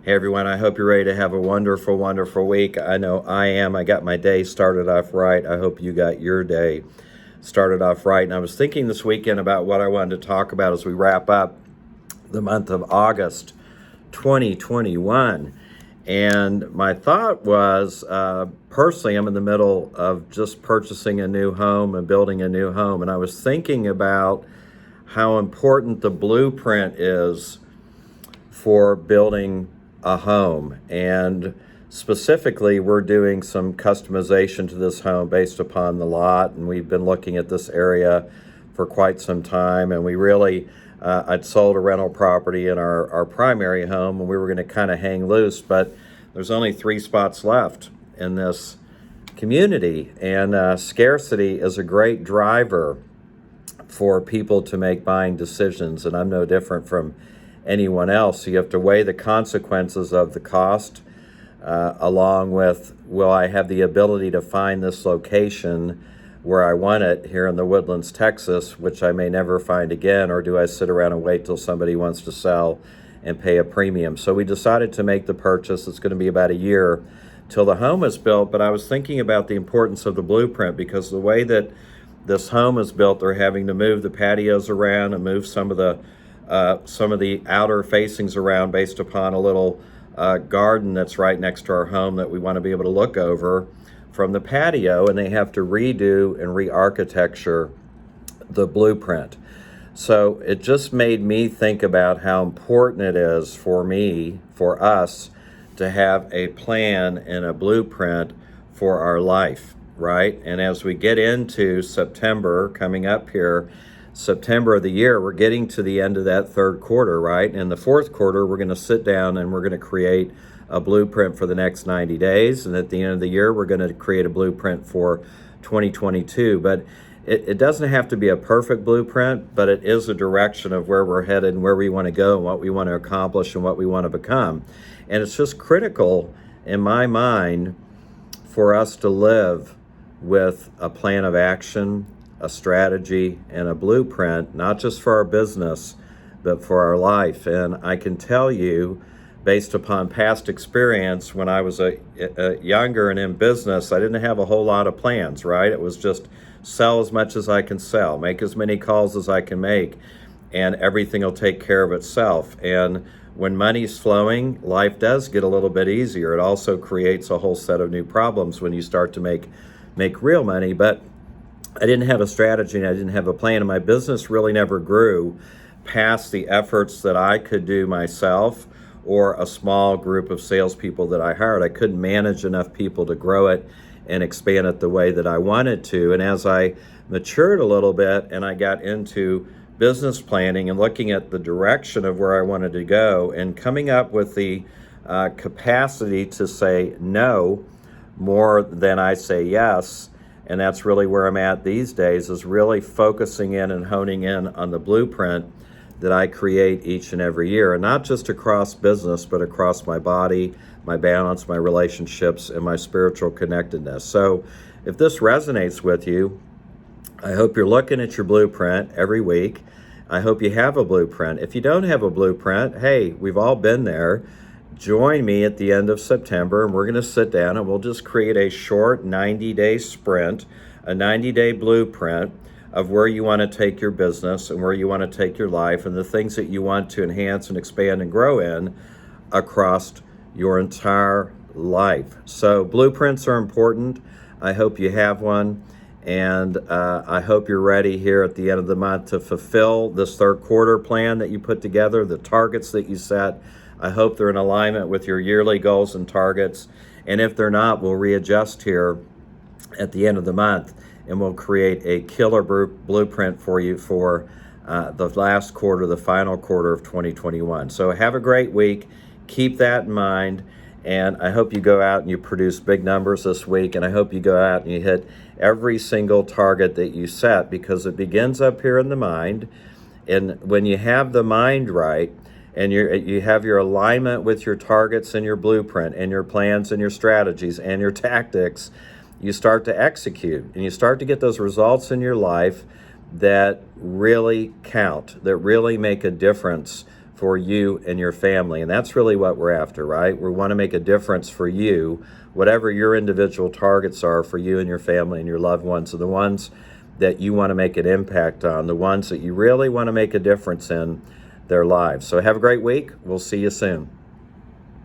Hey everyone, I hope you're ready to have a wonderful, wonderful week. I know I am. I got my day started off right. I hope you got your day started off right. And I was thinking this weekend about what I wanted to talk about as we wrap up the month of August 2021. And my thought was, personally, I'm in the middle of just purchasing a new home and building a new home. And I was thinking about how important the blueprint is for building a home, and specifically we're doing some customization to this home based upon the lot, and we've been looking at this area for quite some time, and we really I'd sold a rental property in our primary home, and we were going to kind of hang loose, but there's only 3 spots left in this community, and scarcity is a great driver for people to make buying decisions, and I'm no different from anyone else. So you have to weigh the consequences of the cost along with, will I have the ability to find this location where I want it here in the Woodlands, Texas, which I may never find again, or do I sit around and wait till somebody wants to sell and pay a premium? So we decided to make the purchase. It's going to be about a year till the home is built, but I was thinking about the importance of the blueprint, because the way that this home is built, they're having to move the patios around and move some of the outer facings around based upon a little garden that's right next to our home that we want to be able to look over from the patio, and they have to redo and re-architecture the blueprint. So it just made me think about how important it is for us, to have a plan and a blueprint for our life, right? And as we get into September coming up here, September of the year, we're getting to the end of that third quarter, right? In the fourth quarter, we're going to sit down and we're going to create a blueprint for the next 90 days. And at the end of the year, we're going to create a blueprint for 2022. But it doesn't have to be a perfect blueprint, but it is a direction of where we're headed and where we want to go and what we want to accomplish and what we want to become. And it's just critical, in my mind, for us to live with a plan of action, a strategy, and a blueprint, not just for our business, but for our life. And I can tell you, based upon past experience, when I was a younger and in business, I didn't have a whole lot of plans, right? It was just sell as much as I can sell, make as many calls as I can make, and everything will take care of itself. And when money's flowing, life does get a little bit easier. It also creates a whole set of new problems when you start to make real money. But I didn't have a strategy and I didn't have a plan, and my business really never grew past the efforts that I could do myself or a small group of salespeople that I hired. I couldn't manage enough people to grow it and expand it the way that I wanted to. And as I matured a little bit and I got into business planning and looking at the direction of where I wanted to go and coming up with the capacity to say no more than I say yes, and that's really where I'm at these days, is really focusing in and honing in on the blueprint that I create each and every year, and not just across business, but across my body, my balance, my relationships, and my spiritual connectedness. So if this resonates with you, I hope you're looking at your blueprint every week. I hope you have a blueprint. If you don't have a blueprint, hey, we've all been there. Join me at the end of September, and we're going to sit down and we'll just create a short 90-day sprint, a 90-day blueprint of where you want to take your business and where you want to take your life and the things that you want to enhance and expand and grow in across your entire life. So blueprints are important. I hope you have one, and I hope you're ready here at the end of the month to fulfill this third quarter plan that you put together, the targets that you set. I hope they're in alignment with your yearly goals and targets. And if they're not, we'll readjust here at the end of the month, and we'll create a killer blueprint for you for the last quarter, the final quarter of 2021. So have a great week. Keep that in mind. And I hope you go out and you produce big numbers this week. And I hope you go out and you hit every single target that you set, because it begins up here in the mind. And when you have the mind right, and you have your alignment with your targets and your blueprint and your plans and your strategies and your tactics, you start to execute and you start to get those results in your life that really count, that really make a difference for you and your family. And that's really what we're after, right? We want to make a difference for you, whatever your individual targets are for you and your family and your loved ones, are the ones that you want to make an impact on, the ones that you really want to make a difference in their lives. So have a great week. We'll see you soon.